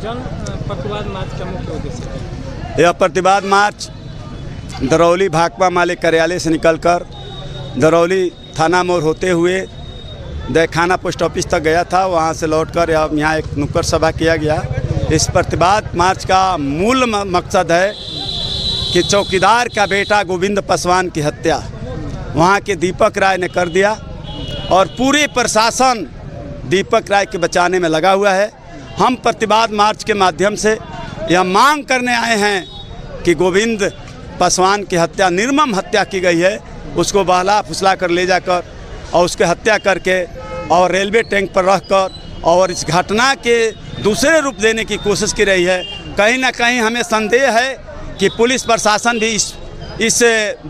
जन प्रतिवाद मार्च का मुख्य उद्देश्य है? यह प्रतिवाद मार्च दरौली भाकपा माले कार्यालय से निकलकर दरौली थाना मोड़ होते हुए दैखाना पोस्ट ऑफिस तक गया था। वहां से लौटकर यहाँ एक नुक्कड़ सभा किया गया। इस प्रतिवाद मार्च का मूल मकसद है कि चौकीदार का बेटा गोविंद पासवान की हत्या वहाँ के दीपक राय ने कर दिया और पूरे प्रशासन दीपक राय के बचाने में लगा हुआ है। हम प्रतिवाद मार्च के माध्यम से यह मांग करने आए हैं कि गोविंद पासवान की हत्या, निर्मम हत्या की गई है, उसको बहला फुसला कर ले जाकर और उसकी हत्या करके और रेलवे टैंक पर रखकर और इस घटना के दूसरे रूप देने की कोशिश की रही है। कहीं ना कहीं हमें संदेह है कि पुलिस प्रशासन भी इस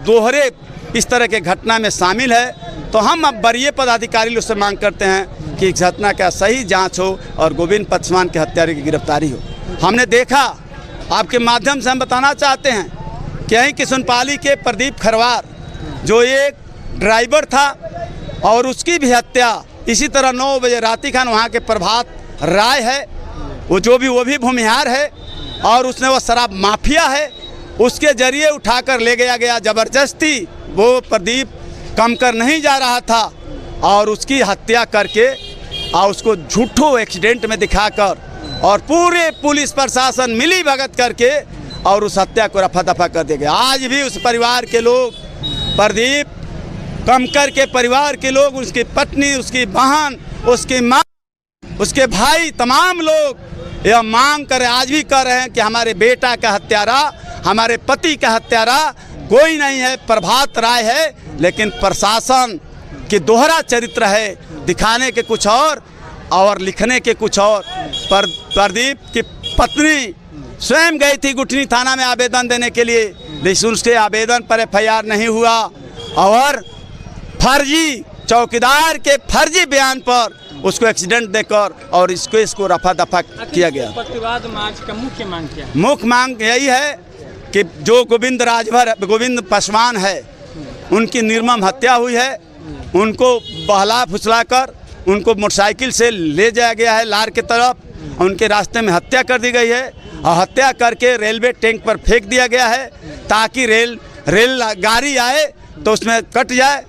दोहरे इस तरह के घटना में शामिल है। तो हम अब वरीय पदाधिकारी लोग से मांग करते हैं कि इस घटना का सही जांच हो और गोविंद पासवान के हत्यारे की गिरफ्तारी हो। हमने देखा, आपके माध्यम से हम बताना चाहते हैं कि यहीं किशनपाली के प्रदीप खरवार जो एक ड्राइवर था और उसकी भी हत्या इसी तरह 9 बजे राती खान वहाँ के प्रभात राय है, वो भी भूमिहार है और उसने वो शराब माफिया है, उसके जरिए उठाकर ले गया ज़बरदस्ती। वो प्रदीप कम कर नहीं जा रहा था और उसकी हत्या करके और उसको झूठो एक्सीडेंट में दिखाकर और पूरे पुलिस प्रशासन मिली भगत करके और उस हत्या को रफा दफा कर दिया गया। आज भी उस परिवार के लोग, प्रदीप कमकर के परिवार के लोग, उसकी पत्नी, उसकी बहन, उसकी माँ, उसके भाई, तमाम लोग यह मांग कर आज भी कर रहे हैं कि हमारे बेटा का हत्यारा, हमारे पति का हत्यारा कोई नहीं है, प्रभात राय है। लेकिन प्रशासन की दोहरा चरित्र है, दिखाने के कुछ और लिखने के कुछ और। प्रदीप की पत्नी स्वयं गई थी गुठनी थाना में आवेदन देने के लिए, लेकिन उसके आवेदन पर FIR नहीं हुआ और फर्जी चौकीदार के फर्जी बयान पर उसको एक्सीडेंट देकर और इसको रफा दफा किया गया। प्रतिवाद मार्च का मुख्य मांग क्या है? मुख्य मांग यही है कि जो गोविंद पासवान है, उनकी निर्मम हत्या हुई है, उनको बहला फुसला कर उनको मोटरसाइकिल से ले जाया गया है लार के तरफ, उनके रास्ते में हत्या कर दी गई है और हत्या करके रेलवे टैंक पर फेंक दिया गया है ताकि रेल गाड़ी आए तो उसमें कट जाए।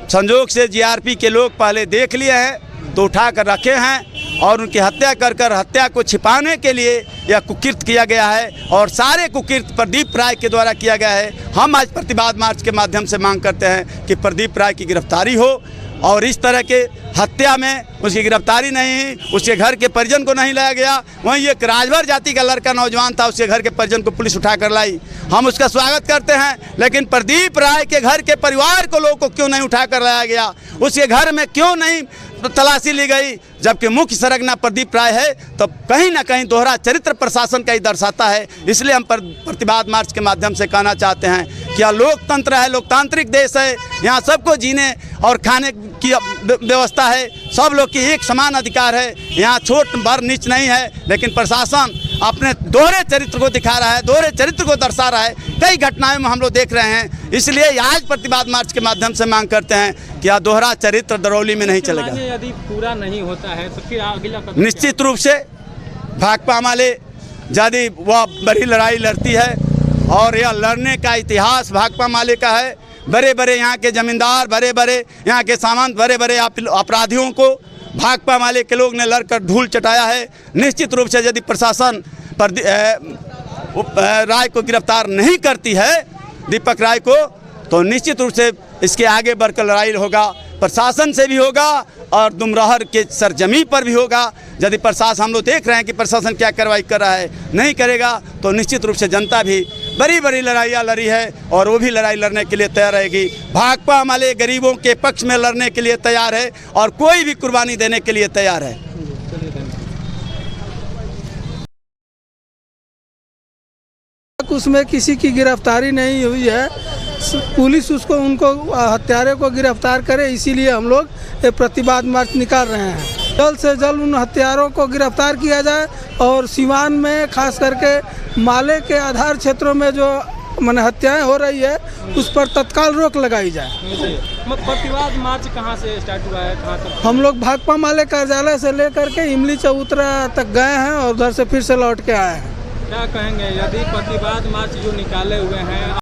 संजोग से GRP के लोग पहले देख लिए हैं तो उठा कर रखे हैं और उनकी हत्या कर हत्या को छिपाने के लिए यह कुकृत्य किया गया है और सारे कुकृत्य प्रदीप राय के द्वारा किया गया है। हम आज प्रतिवाद मार्च के माध्यम से मांग करते हैं कि प्रदीप राय की गिरफ्तारी हो और इस तरह के हत्या में उसकी गिरफ्तारी नहीं, उसके घर के परिजन को नहीं लाया गया। वहीं एक राजभर जाति का लड़का नौजवान था, उसके घर के परिजन को पुलिस उठा कर लाई, हम उसका स्वागत करते हैं। लेकिन प्रदीप राय के घर के परिवार को लोगों को क्यों नहीं उठा कर लाया गया, उसके घर में क्यों नहीं तलाशी ली गई, जबकि मुख्य सरगना प्रदीप राय है? तो कहीं ना कहीं दोहरा चरित्र प्रशासन का ही दर्शाता है। इसलिए हम प्रतिवाद मार्च के माध्यम से कहना चाहते हैं कि यह लोकतंत्र है, लोकतांत्रिक देश है, यहाँ सबको जीने और खाने की व्यवस्था है, सब लोग की एक समान अधिकार है, यहाँ छोट बड़ नीच नहीं है। लेकिन प्रशासन अपने दोहरे चरित्र को दिखा रहा है, दोहरे चरित्र को दर्शा रहा है, कई घटनाएं में हम लोग देख रहे हैं। इसलिए आज प्रतिवाद मार्च के माध्यम से मांग करते हैं कि यह दोहरा चरित्र दरौली में नहीं चलेगा। यदि पूरा नहीं होता है तो फिर अगला कदम निश्चित रूप से भाकपा माले यदि वह बड़ी लड़ाई लड़ती है और यह लड़ने का इतिहास भाकपा माले का है। बड़े बड़े यहाँ के जमींदार, बड़े बड़े यहाँ के सामंत, बड़े बड़े अपराधियों को भाकपा माले के लोग ने लड़कर धूल चटाया है। निश्चित रूप से यदि प्रशासन राय को गिरफ्तार नहीं करती है, दीपक राय को, तो निश्चित रूप से इसके आगे बढ़कर लड़ाई होगा, प्रशासन से भी होगा और दुमरहर के सरजमी पर भी होगा। यदि प्रशासन, हम लोग देख रहे हैं कि प्रशासन क्या कार्रवाई कर रहा है, नहीं करेगा तो निश्चित रूप से जनता भी बड़ी बड़ी लड़ाइयाँ लड़ी है और वो भी लड़ाई लड़ने के लिए तैयार रहेगी। भाकपा माले गरीबों के पक्ष में लड़ने के लिए तैयार है और कोई भी कुर्बानी देने के लिए तैयार है। उसमें किसी की गिरफ्तारी नहीं हुई है, पुलिस उनको हत्यारे को गिरफ्तार करे, इसीलिए हम लोग ये प्रतिवाद मार्च निकाल रहे हैं। जल्द से जल्द उन हत्यारों को गिरफ्तार किया जाए और सीवान में खास करके माले के आधार क्षेत्रों में जो माने हत्याएं हो रही है उस पर तत्काल रोक लगाई जाए। जी। प्रतिवाद मार्च कहाँ से स्टार्ट हुआ है, कहाँ तक? हम लोग भाकपा माले कार्यालय से लेकर के इमली चबूतरा तक गए हैं और उधर से फिर से लौट के आए हैं। क्या कहेंगे, यदि प्रतिवाद मार्च जो निकाले हुए हैं